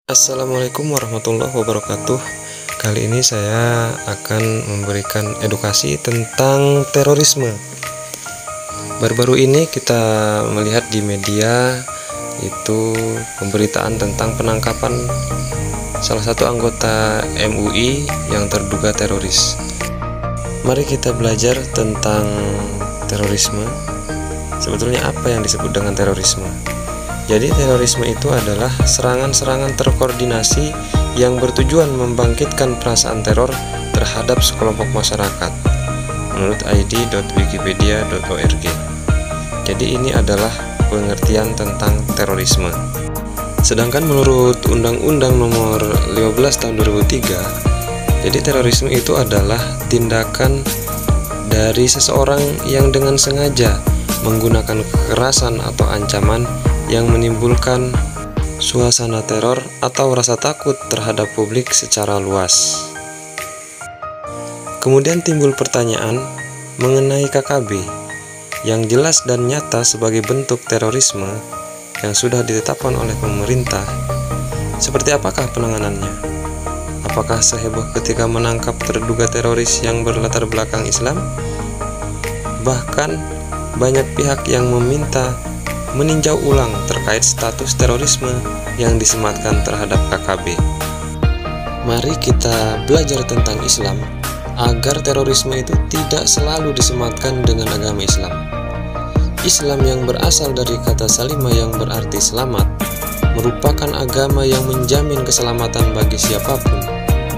Assalamualaikum warahmatullahi wabarakatuh. Kali ini saya akan memberikan edukasi tentang terorisme. Baru-baru ini kita melihat di media itu pemberitaan tentang penangkapan salah satu anggota MUI yang terduga teroris. Mari kita belajar tentang terorisme. Sebetulnya apa yang disebut dengan terorisme? Jadi terorisme itu adalah serangan-serangan terkoordinasi yang bertujuan membangkitkan perasaan teror terhadap sekelompok masyarakat menurut id.wikipedia.org. Jadi ini adalah pengertian tentang terorisme. Sedangkan menurut Undang-Undang Nomor 15 Tahun 2003, jadi terorisme itu adalah tindakan dari seseorang yang dengan sengaja menggunakan kekerasan atau ancaman yang menimbulkan suasana teror atau rasa takut terhadap publik secara luas. Kemudian timbul pertanyaan mengenai KKB yang jelas dan nyata sebagai bentuk terorisme yang sudah ditetapkan oleh pemerintah. Seperti apakah penanganannya? Apakah seheboh ketika menangkap terduga teroris yang berlatar belakang Islam? Bahkan banyak pihak yang meminta meninjau ulang terkait status terorisme yang disematkan terhadap KKB. Mari kita belajar tentang Islam agar terorisme itu tidak selalu disematkan dengan agama Islam. Islam yang berasal dari kata salimah yang berarti selamat merupakan agama yang menjamin keselamatan bagi siapapun,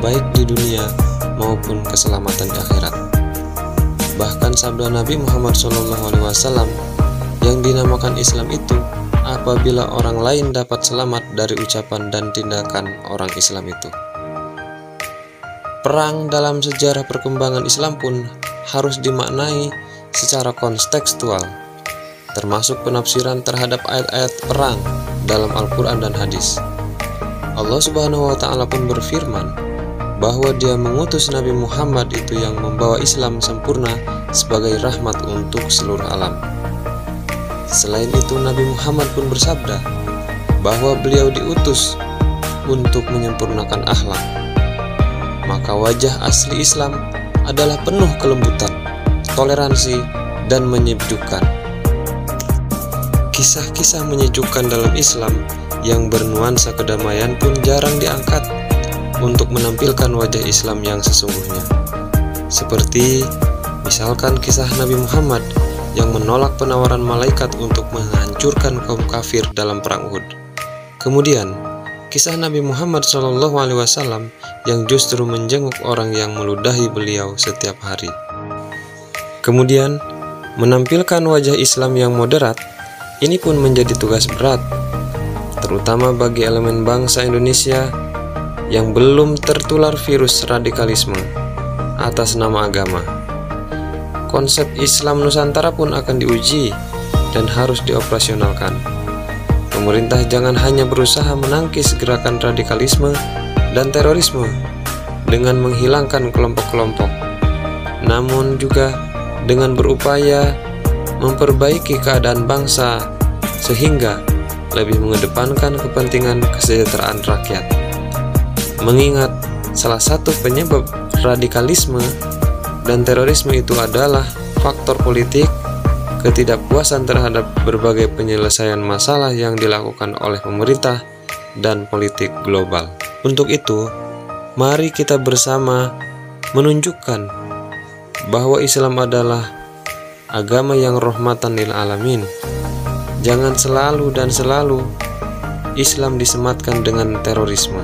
baik di dunia maupun keselamatan di akhirat. Bahkan sabda Nabi Muhammad SAW yang dinamakan Islam itu apabila orang lain dapat selamat dari ucapan dan tindakan orang Islam itu. Perang dalam sejarah perkembangan Islam pun harus dimaknai secara kontekstual, termasuk penafsiran terhadap ayat-ayat perang dalam Al-Quran dan hadis. Allah Subhanahu wa Ta'ala pun berfirman bahwa Dia mengutus Nabi Muhammad itu yang membawa Islam sempurna sebagai rahmat untuk seluruh alam. Selain itu, Nabi Muhammad pun bersabda bahwa beliau diutus untuk menyempurnakan akhlak. Maka wajah asli Islam adalah penuh kelembutan, toleransi, dan menyejukkan. Kisah-kisah menyejukkan dalam Islam yang bernuansa kedamaian pun jarang diangkat untuk menampilkan wajah Islam yang sesungguhnya. Seperti misalkan kisah Nabi Muhammad yang menolak penawaran malaikat untuk menghancurkan kaum kafir dalam perang Uhud. Kemudian, kisah Nabi Muhammad SAW yang justru menjenguk orang yang meludahi beliau setiap hari. Kemudian, menampilkan wajah Islam yang moderat, ini pun menjadi tugas berat, terutama bagi elemen bangsa Indonesia yang belum tertular virus radikalisme atas nama agama. Konsep Islam Nusantara pun akan diuji dan harus dioperasionalkan. Pemerintah jangan hanya berusaha menangkis gerakan radikalisme dan terorisme dengan menghilangkan kelompok-kelompok, namun juga dengan berupaya memperbaiki keadaan bangsa sehingga lebih mengedepankan kepentingan kesejahteraan rakyat. Mengingat salah satu penyebab radikalisme dan terorisme itu adalah faktor politik, ketidakpuasan terhadap berbagai penyelesaian masalah yang dilakukan oleh pemerintah dan politik global. Untuk itu, mari kita bersama menunjukkan bahwa Islam adalah agama yang rahmatan lil alamin. Jangan selalu dan selalu Islam disematkan dengan terorisme.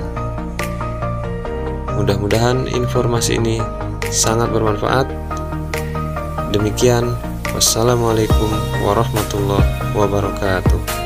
Mudah-mudahan informasi ini sangat bermanfaat. Demikian, wassalamualaikum warahmatullahi wabarakatuh.